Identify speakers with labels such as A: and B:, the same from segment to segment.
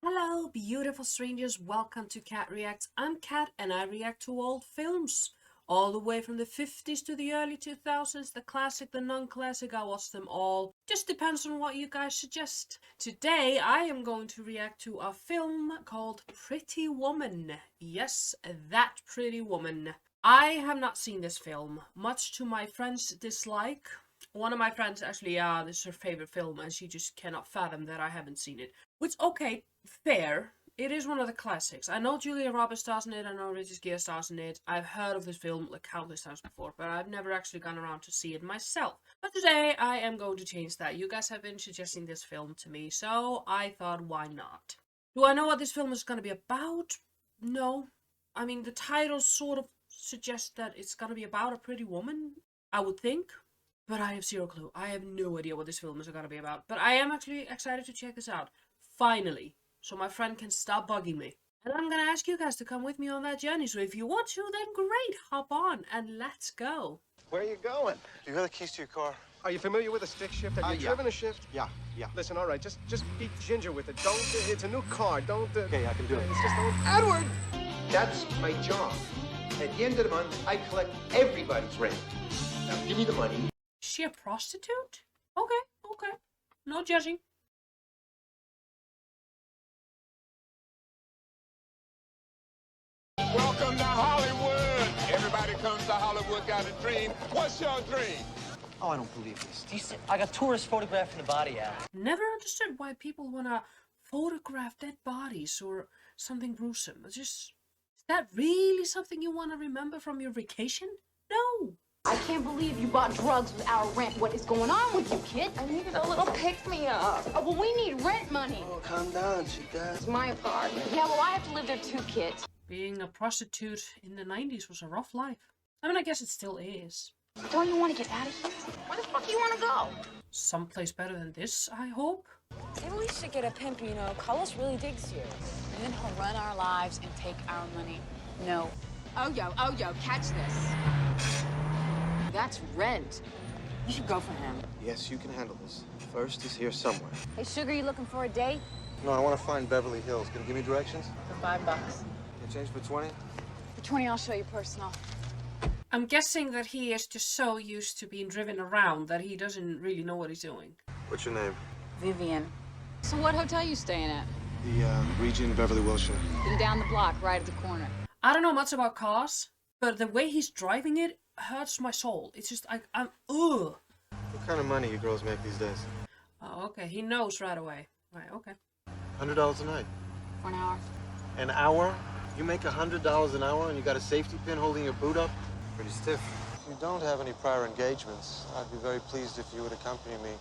A: Hello, beautiful strangers. Welcome to Cat Reacts. I'm Cat and I react to old films. All the way from the 50s to the early 2000s, the classic, the non-classic, I watch them all. Just depends on what you guys suggest. Today, I am going to react to a film called Pretty Woman. Yes, that Pretty Woman. I have not seen this film, much to my friend's dislike. One of my friends actually, this is her favorite film and she just cannot fathom that I haven't seen it. Which, okay, fair. It is one of the classics. I know Julia Roberts stars in it, I know Richard Gere stars in it. I've heard of this film like countless times before, but I've never actually gone around to see it myself. But today, I am going to change that. You guys have been suggesting this film to me, so I thought, why not? Do I know what this film is going to be about? No. I mean, the title sort of suggests that it's going to be about a pretty woman, I would think. But I have zero clue. I have no idea what this film is going to be about. But I am actually excited to check this out. Finally. So my friend can stop bugging me. And I'm going to ask you guys to come with me on that journey. So if you want to, then great. Hop on and let's go.
B: Where are you going?
C: Do you have the keys to your car?
B: Are you familiar with a stick shift? Have you
C: Yeah.
B: driven a shift?
C: Yeah.
B: Listen, all right, just be ginger with it. Don't, it's a new car. Don't,
C: Okay, I can do it.
B: It's just, Edward! That's my job. At the end of the month, I collect everybody's rent. Now, give me the money.
A: Is she a prostitute? Okay. No judging.
D: Welcome to Hollywood. Everybody comes to Hollywood, got a dream. What's your dream?
C: Oh, I don't believe this. I got tourists photographing the body out.
A: Never understood why people want to photograph dead bodies or something gruesome. It's just, is that really something you want to remember from your vacation? No.
E: I can't believe you bought drugs with our rent. What is going on with you, kid?
F: I needed a little pick-me-up.
E: Oh, well, we need rent money.
C: Oh, calm down, chica.
F: It's my apartment.
E: Yeah, well, I have to live there too, kid.
A: Being a prostitute in the 90s was a rough life. I mean, I guess it still is.
E: Don't you want to get out of here? Where the fuck do you want to go?
A: Someplace better than this, I hope.
G: Maybe we should get a pimp, you know. Carlos really digs you. And then he'll run our lives and take our money. No.
E: Oh, yo, catch this. That's rent.
G: You should go for him.
C: Yes, you can handle this. First is here somewhere.
E: Hey, Sugar, you looking for a date?
C: No, I want to find Beverly Hills. Can you give me directions?
G: For $5.
C: Can you change for 20?
G: For 20, I'll show you personal.
A: I'm guessing that he is just so used to being driven around that he doesn't really know what he's doing.
C: What's your name?
G: Vivian.
E: So what hotel you staying at?
C: The Regent Beverly Wilshire.
E: Been down the block, right at the corner.
A: I don't know much about cars, but the way he's driving it hurts my soul. It's just, I'm ugh.
C: What kind of money you girls make these days?
A: Oh, okay, he knows right away. Right, okay.
C: $100 a night.
E: For an hour.
C: An hour? You make $100 an hour and you got a safety pin holding your boot up? Pretty stiff. If you don't have any prior engagements, I'd be very pleased if you would accompany me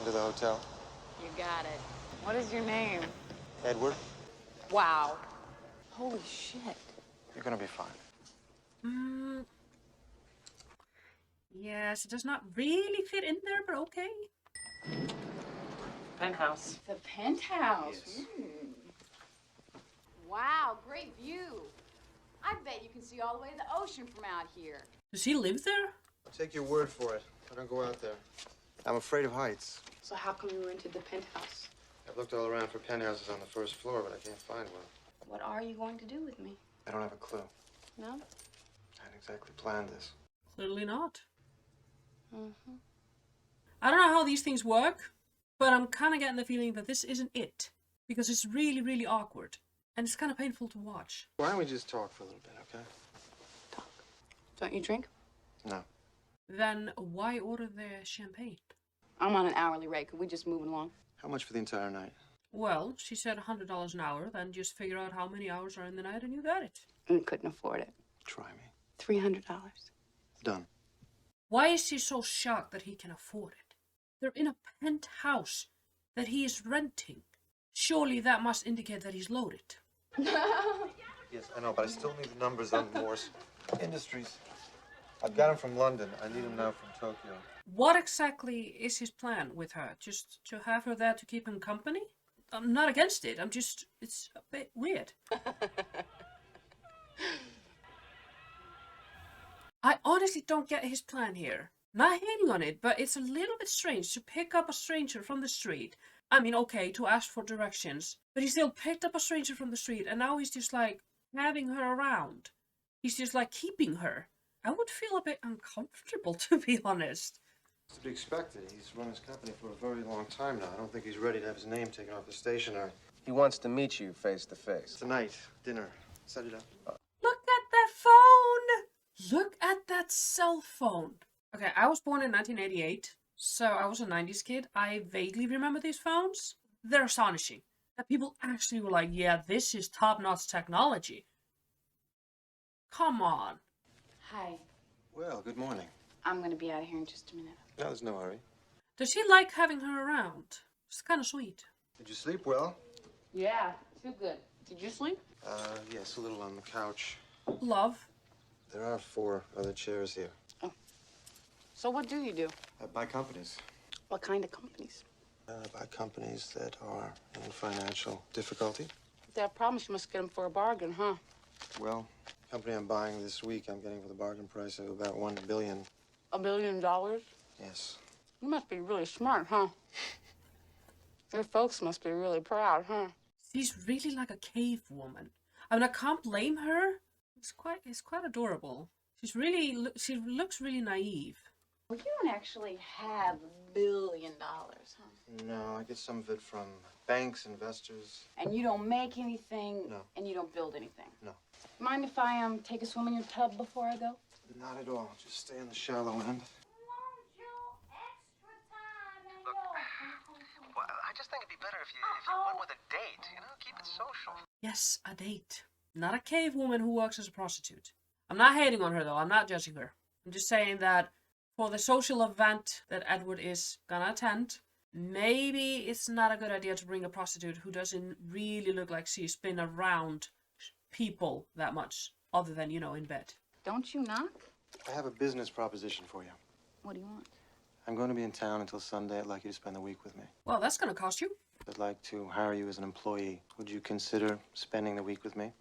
C: into the hotel.
G: You got it. What is your name?
C: Edward,
G: Wow. Holy shit.
C: you're gonna be fine.
A: Yes, it does not really fit in there, but okay.
G: Penthouse.
E: The penthouse.
C: Yes.
E: Wow, great view. I bet you can see all the way to the ocean from out here.
A: Does he live there?
C: I'll take your word for it. I don't go out there. I'm afraid of heights.
E: So how come you rented the penthouse?
C: I've looked all around for penthouses on the first floor, but I can't find one.
E: What are you going to do with me?
C: I don't have a clue.
E: No?
C: I hadn't exactly planned this.
A: Clearly not.
E: Mm-hmm.
A: I don't know how these things work, but I'm kind of getting the feeling that this isn't it. Because it's really, really awkward. And it's kind of painful to watch.
C: Why don't we just talk for a little bit, okay?
E: Don't you drink?
C: No.
A: Then why order the champagne?
E: I'm on an hourly rate. Could we just move along?
C: How much for the entire night?
A: Well, she said $100 an hour, then just figure out how many hours are in the night and you got it.
E: We couldn't afford it.
C: Try me.
E: $300.
C: Done.
A: Why is he so shocked that he can afford it? They're in a penthouse that he is renting. Surely that must indicate that he's loaded.
C: Yes, I know, but I still need the numbers on Morse Industries. I've got them from London. I need them now from Tokyo.
A: What exactly is his plan with her? Just to have her there to keep him company? I'm not against it. It's a bit weird. I honestly don't get his plan here. Not hating on it, but it's a little bit strange to pick up a stranger from the street, I mean, okay, to ask for directions, but he still picked up a stranger from the street, and now he's just like having her around. He's just like keeping her. I would feel a bit uncomfortable, to be honest.
C: It's to be expected. He's run his company for a very long time now. I don't think he's ready to have his name taken off the stationery.
H: He wants to meet you face to face.
C: Tonight, dinner. Set it up.
A: Look at that phone! Look at that cell phone. Okay, I was born in 1988, so I was a 90s kid. I vaguely remember these phones. They're astonishing. That people actually were like, yeah, this is top-notch technology. Come on.
E: Hi.
C: Well, good morning.
E: I'm gonna be out of here in just a minute.
C: No, there's no hurry.
A: Does he like having her around? It's kind of sweet.
C: Did you sleep well?
E: Yeah, too good. Did you sleep?
C: Yes, a little on the couch.
A: Love.
C: There are 4 other chairs here.
E: Oh. So what do you do?
C: I buy companies.
E: What kind of companies?
C: By companies that are in financial difficulty.
E: If they have problems, you must get them for a bargain, huh?
C: Well, the company I'm buying this week, I'm getting for the bargain price of about $1 billion.
E: $1 billion?
C: Yes.
E: You must be really smart, huh? Your folks must be really proud, huh?
A: She's really like a cave woman. I mean, I can't blame her. It's quite adorable. She looks really naive.
E: Well, you don't actually have $1 billion, huh?
C: No, I get some of it from banks, investors.
E: And you don't make anything?
C: No.
E: And you don't build anything?
C: No.
E: Mind if I take a swim in your tub before I go?
C: Not at all. Just stay in the shallow end.
H: Well, I just think it'd be better if you went with a date, you know? Keep it social.
A: Yes, a date. Not a cave woman who works as a prostitute. I'm not hating on her, though. I'm not judging her. I'm just saying that for the social event that Edward is gonna attend, maybe it's not a good idea to bring a prostitute who doesn't really look like she's been around people that much, other than, you know, in bed.
E: Don't you knock?
C: I have a business proposition for you.
E: What do you want?
C: I'm going to be in town until Sunday. I'd like you to spend the week with me.
A: Well, that's gonna cost you.
C: I'd like to hire you as an employee. Would you consider spending the week with me?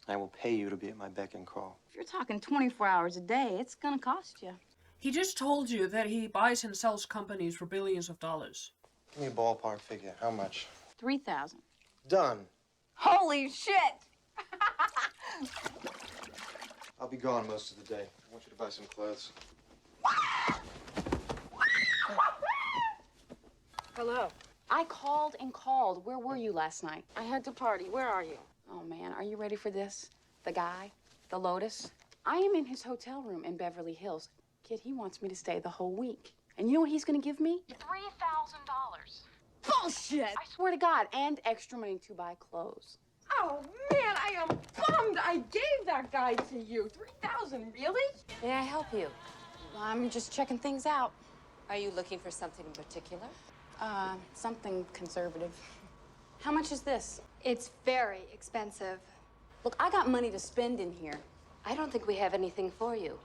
C: I will pay you to be at my beck and call.
E: If you're talking 24 hours a day, it's gonna cost you.
A: He just told you that he buys and sells companies for billions of dollars.
C: Give me a ballpark figure. How much?
E: 3,000.
C: Done.
E: Holy shit!
C: I'll be gone most of the day. I want you to buy some clothes.
E: Hello. I called and called. Where were you last night? I had to party. Where are you? Oh, man. Are you ready for this? The guy? The Lotus? I am in his hotel room in Beverly Hills. Kid, he wants me to stay the whole week. And you know what he's gonna give me? $3,000. Bullshit! I swear to God, and extra money to buy clothes.
F: Oh, man, I am bummed I gave that guy to you. 3,000, really?
G: May I help you?
E: I'm just checking things out.
G: Are you looking for something in particular?
E: Something conservative. How much is this?
I: It's very expensive.
E: Look, I got money to spend in here.
J: I don't think we have anything for you.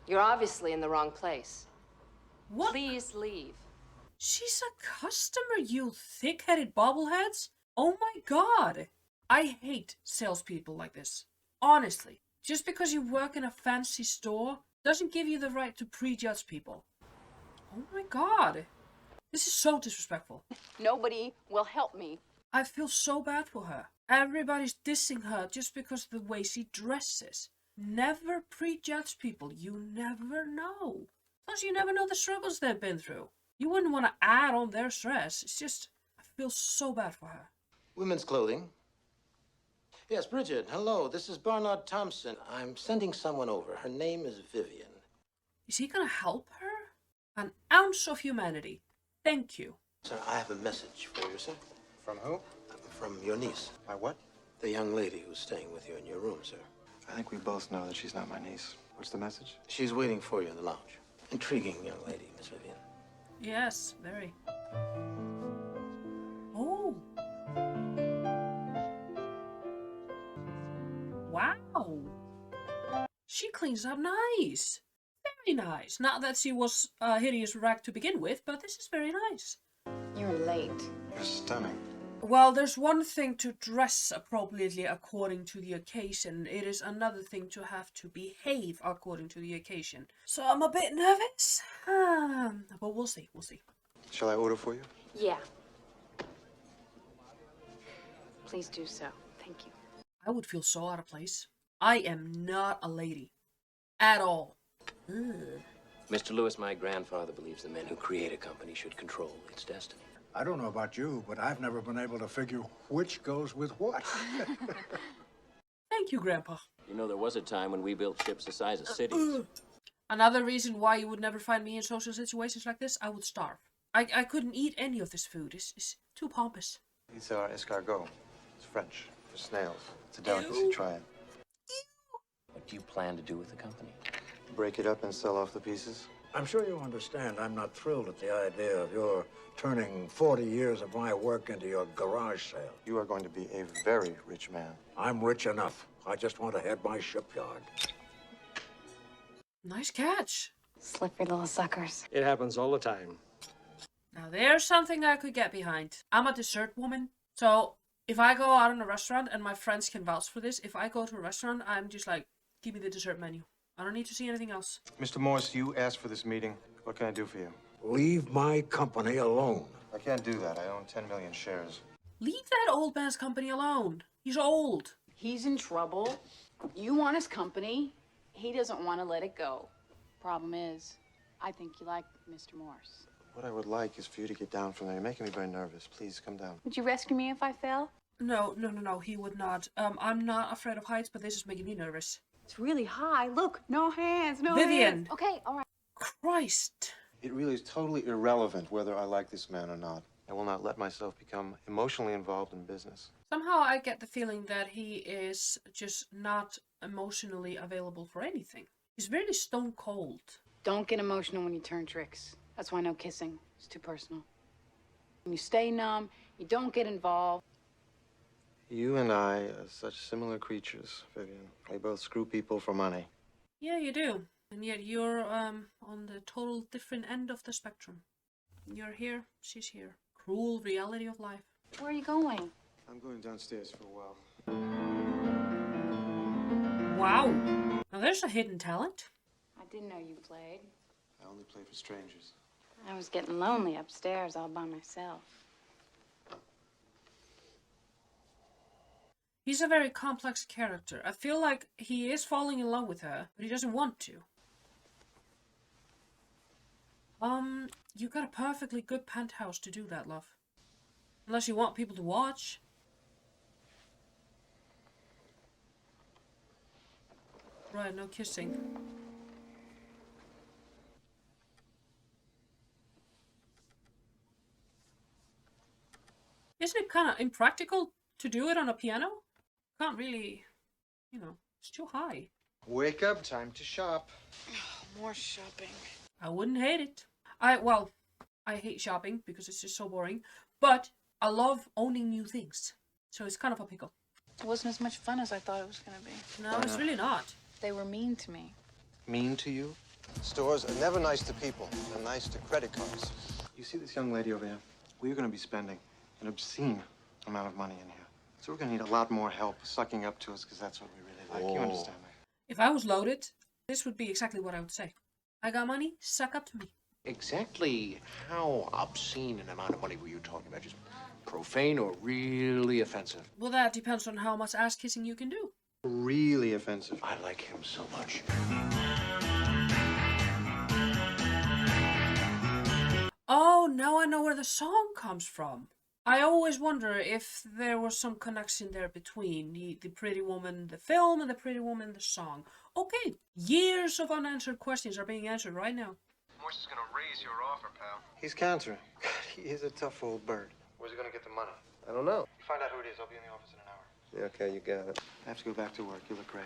J: You're obviously in the wrong place.
A: What?
J: Please leave.
A: She's a customer, you thick-headed bobbleheads. Oh my god. I hate salespeople like this. Honestly. Just because you work in a fancy store doesn't give you the right to prejudge people. Oh my god. This is so disrespectful.
E: Nobody will help me.
A: I feel so bad for her. Everybody's dissing her just because of the way she dresses. Never prejudge people. You never know. Plus, you never know the struggles they've been through. You wouldn't want to add on their stress. It's just, I feel so bad for her.
K: Women's clothing. Yes, Bridget, hello. This is Barnard Thompson. I'm sending someone over. Her name is Vivian.
A: Is he gonna help her? An ounce of humanity. Thank you.
K: Sir, I have a message for you, sir.
C: From who?
K: From your niece.
C: My what?
K: The young lady who's staying with you in your room, sir.
C: I think we both know that she's not my niece. What's the message?
K: She's waiting for you in the lounge. Intriguing young lady, Miss Vivian.
A: Yes, very. Oh. Wow. She cleans up nice. Very nice. Not that she was a hideous rag to begin with, but this is very nice.
E: You're late.
C: You're stunning.
A: Well, there's one thing to dress appropriately according to the occasion. It is another thing to have to behave according to the occasion. So I'm a bit nervous. But we'll see. We'll see.
C: Shall I order for you?
E: Yeah. Please do so. Thank you.
A: I would feel so out of place. I am not a lady. At all. Ugh.
L: Mr. Lewis, my grandfather believes the men who create a company should control its destiny.
M: I don't know about you, but I've never been able to figure which goes with what.
A: Thank you, Grandpa.
L: You know, there was a time when we built ships the size of cities.
A: Another reason why you would never find me in social situations like this, I would starve. I couldn't eat any of this food. It's too pompous.
C: It's our escargot. It's French for snails. It's a delicacy. Try it.
L: What do you plan to do with the company?
C: Break it up and sell off the pieces.
M: I'm sure you understand I'm not thrilled at the idea of your turning 40 years of my work into your garage sale.
C: You are going to be a very rich man.
M: I'm rich enough. I just want to head my shipyard.
A: Nice catch.
E: Slippery little suckers.
N: It happens all the time.
A: Now there's something I could get behind. I'm a dessert woman. So if I go out in a restaurant, and my friends can vouch for this, if I go to a restaurant, I'm just like, give me the dessert menu. I don't need to see anything else.
C: Mr. Morse, you asked for this meeting. What can I do for you?
M: Leave my company alone.
C: I can't do that. I own 10 million shares.
A: Leave that old man's company alone. He's old.
E: He's in trouble. You want his company. He doesn't want to let it go. Problem is, I think you like Mr. Morse.
C: What I would like is for you to get down from there. You're making me very nervous. Please, come down.
E: Would you rescue me if I fell?
A: No, he would not. I'm not afraid of heights, but this is making me nervous.
E: It's really high. Look, no hands, no
A: Vivian.
E: hands. Okay, all right.
A: Christ.
C: It really is totally irrelevant whether I like this man or not. I will not let myself become emotionally involved in business.
A: Somehow I get the feeling that he is just not emotionally available for anything. He's really stone cold.
E: Don't get emotional when you turn tricks. That's why no kissing. It's too personal. When you stay numb, you don't get involved.
C: You and I are such similar creatures, Vivian. We both screw people for money.
A: Yeah, you do. And yet you're on the total different end of the spectrum. You're here, she's here. Cruel reality of life.
E: Where are you going?
C: I'm going downstairs for a while.
A: Wow. Now there's a hidden talent.
E: I didn't know you played.
C: I only play for strangers.
E: I was getting lonely upstairs all by myself.
A: He's a very complex character. I feel like he is falling in love with her, but he doesn't want to. You got a perfectly good penthouse to do that, love. Unless you want people to watch. Right, no kissing. Isn't it kind of impractical to do it on a piano? Can't really, it's too high.
C: Wake up, time to shop.
G: More shopping.
A: I wouldn't hate it. I hate shopping because it's just so boring, but I love owning new things. So it's kind of a pickle.
G: It wasn't as much fun as I thought it was going to be.
A: No, it's really not.
G: They were mean to me.
C: Mean to you? Stores are never nice to people. They're nice to credit cards. You see this young lady over here? We're going to be spending an obscene amount of money in here. So we're going to need a lot more help sucking up to us because that's what we really like. You understand me?
A: If I was loaded, this would be exactly what I would say. I got money, suck up to me.
K: Exactly how obscene an amount of money were you talking about? Just profane or really offensive?
A: Well, that depends on how much ass kissing you can do.
C: Really offensive.
K: I like him so much.
A: Oh, now I know where the song comes from. I always wonder if there was some connection there between the Pretty Woman, the film, and the Pretty Woman, the song. Okay, years of unanswered questions are being answered right now.
H: Morse is gonna raise your offer, pal.
C: He's countering. He is a tough old bird. Where's he going to get the money?
K: I don't know.
C: You find out who it is. I'll be in the office in an hour. Yeah, okay, you got it. I have to go back to work. You look great.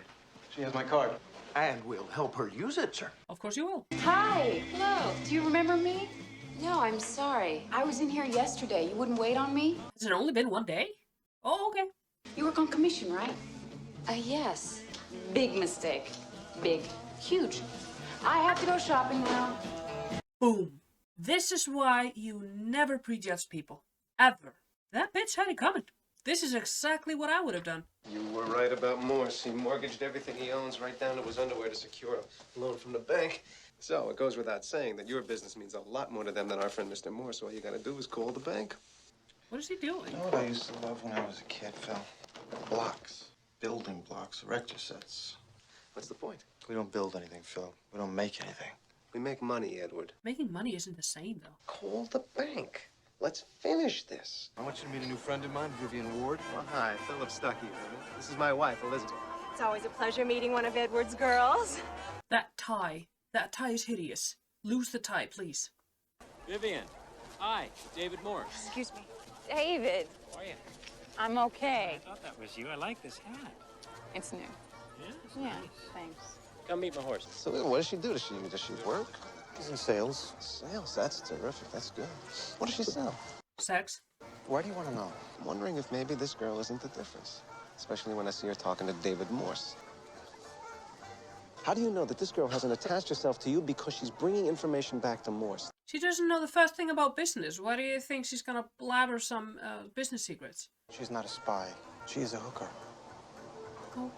C: She has my card.
K: And we'll help her use it, sir.
A: Of course you will.
E: Hi. Hello. Do you remember me? No, I'm sorry. I was in here yesterday. You wouldn't wait on me?
A: Has it only been one day? Oh, okay.
E: You work on commission, right?
J: Yes.
E: Big mistake. Big. Huge. I have to go shopping now.
A: Boom. This is why you never prejudge people. Ever. That bitch had it coming. This is exactly what I would have done.
C: You were right about Morse. He mortgaged everything he owns right down to his underwear to secure a loan from the bank. So it goes without saying that your business means a lot more to them than our friend Mr. Morse. All you gotta do is call the bank.
A: What is he doing?
C: You know what I used to love when I was a kid, Phil? Blocks. Building blocks, erector sets.
L: What's the point?
C: We don't build anything, Phil. We don't make anything.
L: We make money, Edward.
A: Making money isn't the same, though.
L: Call the bank. Let's finish this.
C: I want you to meet a new friend of mine, Vivian Ward.
L: Well, hi, Philip Stuckey. This is my wife, Elizabeth.
N: It's always a pleasure meeting one of Edward's girls.
A: That tie is hideous. Lose the tie, please.
O: Vivian. Hi, David Morse.
G: Excuse me. David.
O: How are you?
G: I'm okay.
O: I thought that was you. I like this hat.
G: It's new.
O: Yeah, it's
G: Yeah,
O: nice.
G: thanks.
O: Come meet my horses.
L: So what does she do? Does she work?
C: He's in sales.
L: Sales, that's terrific. That's good. What does she sell?
A: Sex.
C: Why do you want to know?
L: I'm wondering if maybe this girl isn't the difference. Especially when I see her talking to David Morse. How do you know that this girl hasn't attached herself to you because she's bringing information back to Morse?
A: She doesn't know the first thing about business. Why do you think she's gonna blabber some business secrets?
C: She's not a spy. She's a hooker.
A: Oh.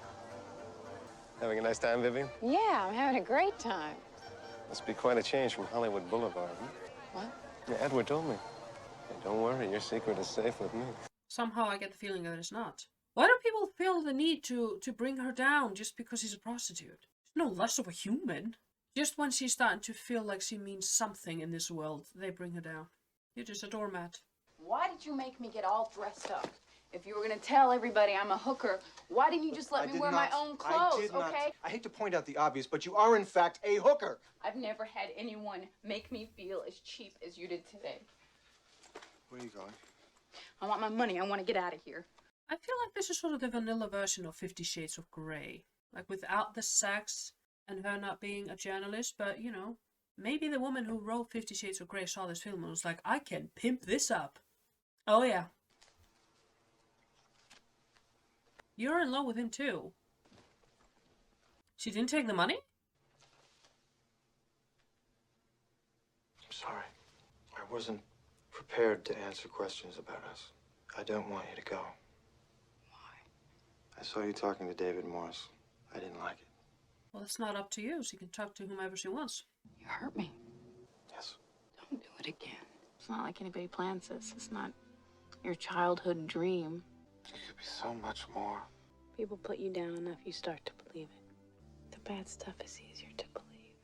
L: Having a nice time, Vivian?
G: Yeah, I'm having a great time.
L: Must be quite a change from Hollywood Boulevard, huh?
G: What?
L: Yeah, Edward told me. Hey, don't worry, your secret is safe with me.
A: Somehow I get the feeling that it's not. Why do people feel the need to bring her down just because she's a prostitute? She's no less of a human. Just when she's starting to feel like she means something in this world, they bring her down. You're just a doormat.
E: Why did you make me get all dressed up? If you were gonna tell everybody I'm a hooker, why didn't you just let me wear my own clothes, okay?
C: I hate to point out the obvious, but you are in fact a hooker.
E: I've never had anyone make me feel as cheap as you did today.
C: Where are you going?
E: I want my money. I want to get out of here.
A: I feel like this is sort of the vanilla version of 50 Shades of Grey. Like without the sex and her not being a journalist, but you know, maybe the woman who wrote 50 Shades of Grey saw this film and was like, I can pimp this up. Oh yeah. You're in love with him too. She didn't take the money?
C: I'm sorry. I wasn't prepared to answer questions about us. I don't want you to go. Why? I saw you talking to David Morse. I didn't like it.
A: Well, it's not up to you. She can talk to whomever she wants.
E: You hurt me.
C: Yes.
E: Don't do it again. It's not like anybody plans this. It's not your childhood dream.
C: It could be so much more.
E: People put you down enough, you start to believe it. The bad stuff is easier to believe.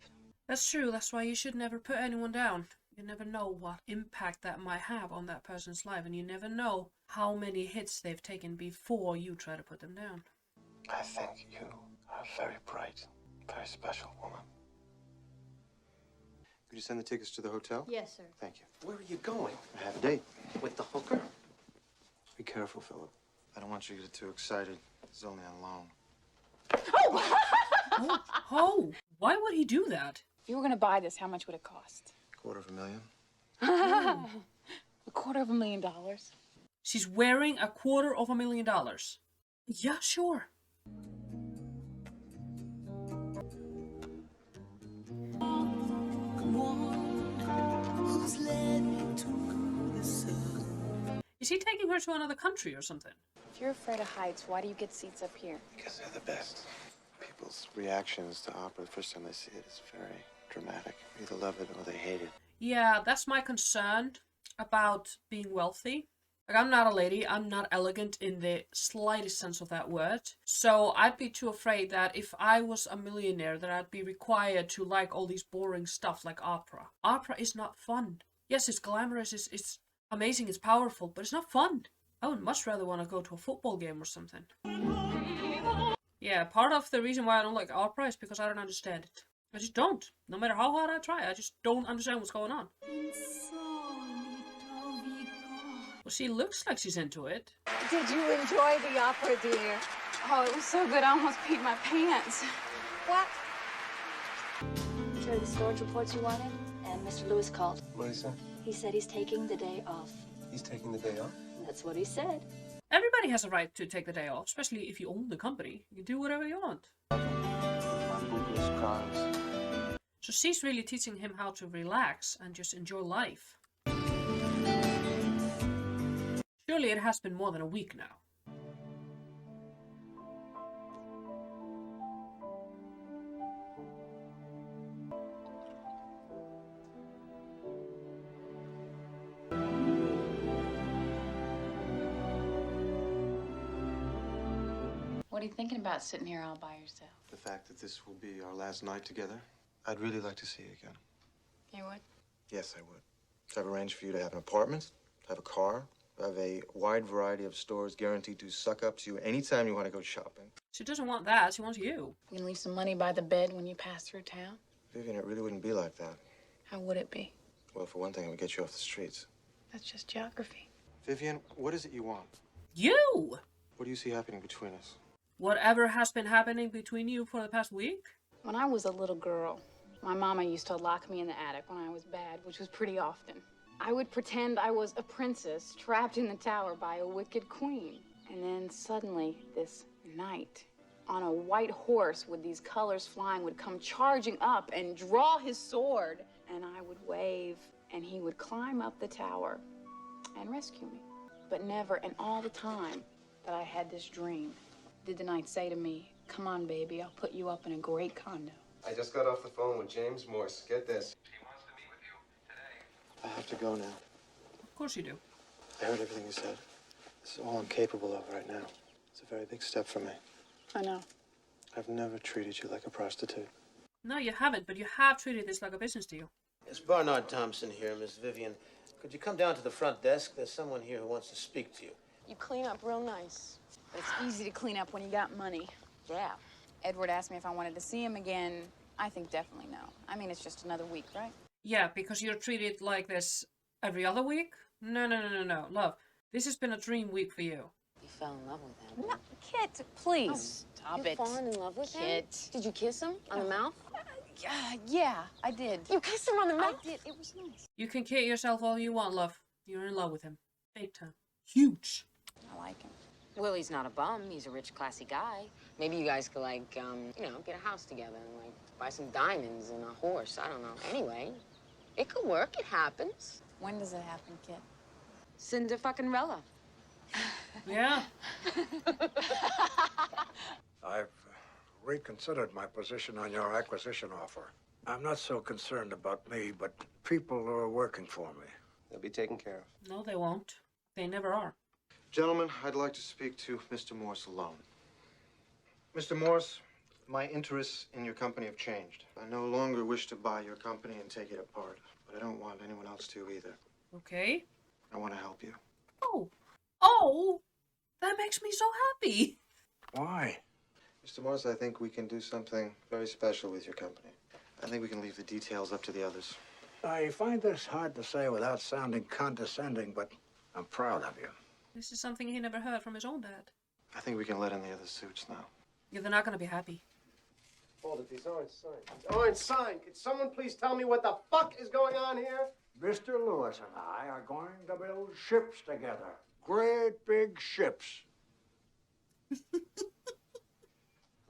A: That's true. That's why you should never put anyone down. You never know what impact that might have on that person's life, and you never know how many hits they've taken before you try to put them down.
C: I think you are a very bright, very special woman. Could you send the tickets to the hotel?
I: Yes, sir.
C: Thank you.
L: Where are you going?
C: I have a date.
L: With the hooker?
C: Be careful, Philip. I don't want you to get too excited. It's only on loan.
A: Oh, why would he do that?
G: If you were gonna buy this, how much would it cost?
C: $250,000.
G: $250,000.
A: She's wearing $250,000. Yeah, sure. Is he taking her to another country or something?
G: If you're afraid of heights, why do you get seats up here?
C: Because they're the best. People's reactions to opera the first time they see it is very dramatic. They either love it or they hate it.
A: Yeah, that's my concern about being wealthy. Like, I'm not a lady. I'm not elegant in the slightest sense of that word. So I'd be too afraid that if I was a millionaire, that I'd be required to like all these boring stuff like opera. Opera is not fun. Yes, it's glamorous, it's amazing, it's powerful, but it's not fun. I would much rather want to go to a football game or something. Yeah, part of the reason why I don't like opera is because I don't understand it. I just don't. No matter how hard I try, I just don't understand what's going on. Well, she looks like she's into it.
N: Did you enjoy the opera, dear?
E: Oh, it was so good, I almost peed my pants.
N: What?
J: These are the storage reports you wanted, and Mr. Lewis called.
L: What did he say?
J: He said he's taking the day off.
L: He's taking the day off?
J: That's what he said.
A: Everybody has a right to take the day off, especially if you own the company. You can do whatever you want. So she's really teaching him how to relax and just enjoy life. Surely it has been more than a week now.
E: What are you thinking about sitting here all by yourself?
C: The fact that this will be our last night together. I'd really like to see you again.
E: You would?
C: Yes, I would. I've arranged for you to have an apartment, have a car, have a wide variety of stores guaranteed to suck up to you anytime you want to go shopping.
A: She doesn't want that. She wants you.
E: You can leave some money by the bed when you pass through town?
C: Vivian, it really wouldn't be like that.
E: How would it be?
C: Well, for one thing, it would get you off the streets.
E: That's just geography.
C: Vivian, what is it you want?
A: You!
C: What do you see happening between us?
A: Whatever has been happening between you for the past week?
E: When I was a little girl, my mama used to lock me in the attic when I was bad, which was pretty often. I would pretend I was a princess trapped in the tower by a wicked queen. And then suddenly, this knight on a white horse with these colors flying would come charging up and draw his sword. And I would wave, and he would climb up the tower and rescue me. But never, and all the time that I had this dream, did the knight say to me, "Come on, baby, I'll put you up in a great condo."
L: I just got off the phone with James Morse. Get this. She wants to meet with you today.
C: I have to go now.
A: Of course you do.
C: I heard everything you said. This is all I'm capable of right now. It's a very big step for me.
E: I know.
C: I've never treated you like a prostitute.
A: No, you haven't, but you have treated this like a business deal.
K: It's Barnard Thompson here, Miss Vivian. Could you come down to the front desk? There's someone here who wants to speak to you.
G: You clean up real nice.
E: But it's easy to clean up when you got money.
G: Yeah.
E: Edward asked me if I wanted to see him again. I think definitely no. I mean, it's just another week, right?
A: Yeah, because you're treated like this every other week? No. Love, this has been a dream week for you.
G: You fell in love with him.
E: No, Kit, please. Stop
G: You've
E: it.
G: fallen in love with him?
E: Kit.
G: Did you kiss him on the mouth?
E: Yeah, I did.
G: You kissed him on the mouth?
E: I did. It was nice.
A: You can kid yourself all you want, love. You're in love with him. Big time. Huge.
E: I like him.
G: Well, he's not a bum. He's a rich, classy guy. Maybe you guys could, like, get a house together and, like, buy some diamonds and a horse. I don't know. Anyway, it could work. It happens.
E: When does it happen, Kit?
G: Cinderfucking-rella.
A: Yeah.
M: I've reconsidered my position on your acquisition offer. I'm not so concerned about me, but people who are working for me.
L: They'll be taken care of.
A: No, they won't. They never are.
C: Gentlemen, I'd like to speak to Mr. Morse alone. Mr. Morse, my interests in your company have changed. I no longer wish to buy your company and take it apart, but I don't want anyone else to either.
A: Okay.
C: I want to help you.
A: Oh, that makes me so happy.
M: Why?
C: Mr. Morse, I think we can do something very special with your company. I think we can leave the details up to the others.
M: I find this hard to say without sounding condescending, but I'm proud of you.
A: This is something he never heard from his own dad.
C: I think we can let in the other suits now.
A: Yeah, they're not going to be happy.
P: Hold it, these aren't signed. These aren't signed. Could someone please tell me what the fuck is going on here?
M: Mr. Lewis and I are going to build ships together. Great big ships.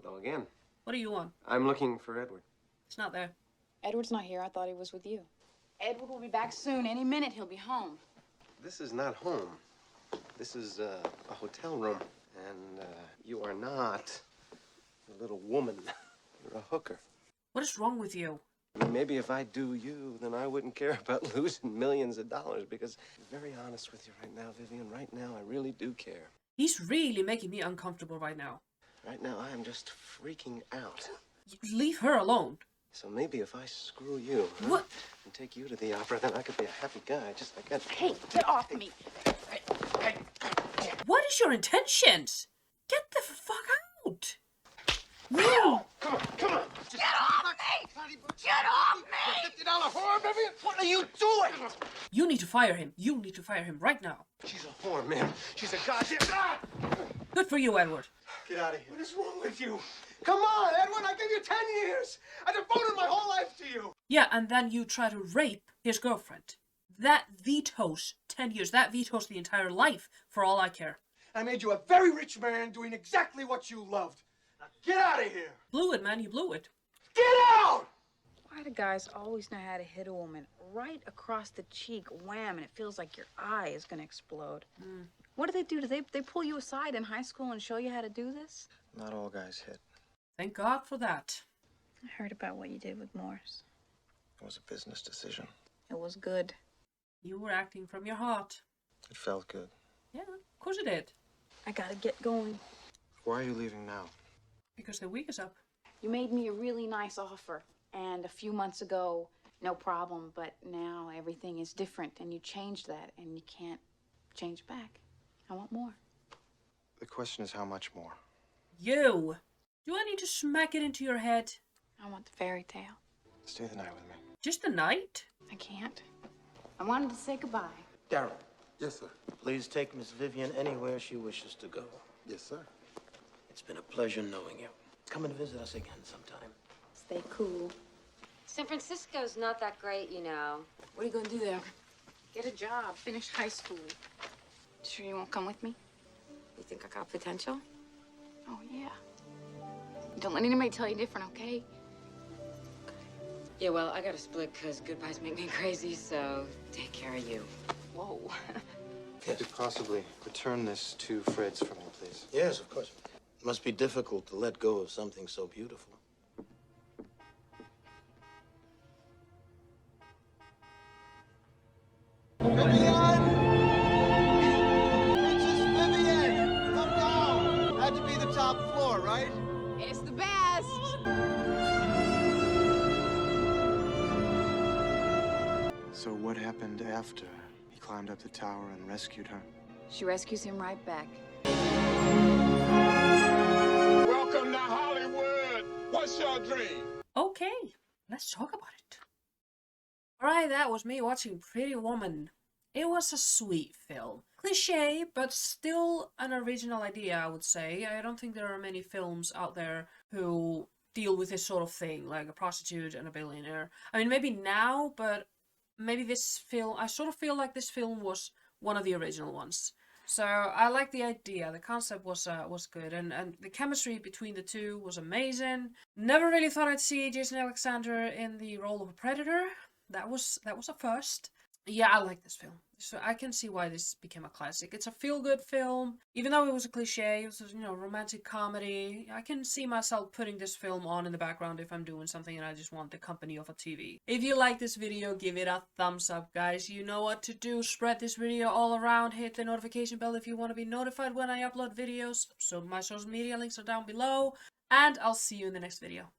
L: Hello again.
A: What do you want?
L: I'm looking for Edward.
A: It's not there.
E: Edward's not here. I thought he was with you. Edward will be back soon. Any minute he'll be home.
L: This is not home. This is a hotel room. And you are not a little woman. You're a hooker.
A: What is wrong with you?
L: I mean, maybe if I do you, then I wouldn't care about losing millions of dollars, because I'm very honest with you right now, Vivian. Right now, I really do care.
A: He's really making me uncomfortable right now.
L: Right now, I am just freaking out.
A: You leave her alone.
L: So maybe if I screw you,
A: what?
L: And take you to the opera, then I could be a happy guy, just like that.
E: Hey, get off me.
A: What is your intentions? Get the fuck out.
P: No! Come on.
G: Get off me! Get off me!
P: $50 whore, Vivian? What are you doing?
A: You need to fire him. You need to fire him right now.
L: She's a whore, man.
P: She's a goddamn... Ah!
A: Good for you, Edward.
P: Get out of here. What is wrong with you? Come on, Edward, I gave you 10 years. I devoted my whole life to you.
A: Yeah, and then you try to rape his girlfriend. That vetoes 10 years. That vetoes the entire life, for all I care.
P: I made you a very rich man doing exactly what you loved. Now get out of here.
A: Blew it, man. You blew it.
P: Get out!
E: Why do guys always know how to hit a woman right across the cheek, wham, and it feels like your eye is going to explode? What do? Do they pull you aside in high school and show you how to do this?
C: Not all guys hit.
A: Thank God for that.
E: I heard about what you did with Morse.
C: It was a business decision.
E: It was good.
A: You were acting from your heart.
C: It felt good.
A: Yeah, of course it did.
E: I gotta get going.
C: Why are you leaving now?
A: Because the week is up.
E: You made me a really nice offer, and a few months ago, no problem, but now everything is different, and you changed that, and you can't change back. I want more.
C: The question is how much more?
A: You! Do I need to smack it into your head?
E: I want the fairy tale.
C: Stay the night with me.
A: Just the night?
E: I can't. I wanted to say goodbye.
K: Darryl.
P: Yes, sir.
K: Please take Miss Vivian anywhere she wishes to go.
P: Yes, sir.
K: It's been a pleasure knowing you. Come and visit us again sometime.
E: Stay cool.
J: San Francisco's not that great, you know.
E: What are you going to do there? Get a job, finish high school. Sure you won't come with me?
J: You think I got potential?
E: Oh, yeah. Don't let anybody tell you different, okay?
J: Yeah, well, I gotta split because goodbyes make me crazy, so take care of you.
E: Whoa.
C: Could you possibly return this to Fred's for me, please?
K: Yes, of course. It must be difficult to let go of something so beautiful.
P: Vivian! Princess Vivian! Come down! Had to be the top floor, right?
E: It's the best!
C: So what happened after he climbed up the tower and rescued her?
E: She rescues him right back.
D: Welcome to Hollywood. What's your dream?
A: Okay, let's talk about it. Alright, that was me watching Pretty Woman. It was a sweet film. Cliché, but still an original idea, I would say. I don't think there are many films out there who deal with this sort of thing, like a prostitute and a billionaire. I mean, maybe now, but maybe this film, I sort of feel like this film was one of the original ones. So I like the idea. The concept was good, and the chemistry between the two was amazing. Never really thought I'd see Jason Alexander in the role of a predator. That was a first. Yeah, I like this film. So I can see why this became a classic. It's a feel-good film. Even though it was a cliche, it was a, romantic comedy. I can see myself putting this film on in the background if I'm doing something and I just want the company of a TV. If you like this video, give it a thumbs up, guys. You know what to do. Spread this video all around. Hit the notification bell if you want to be notified when I upload videos. So my social media links are down below. And I'll see you in the next video.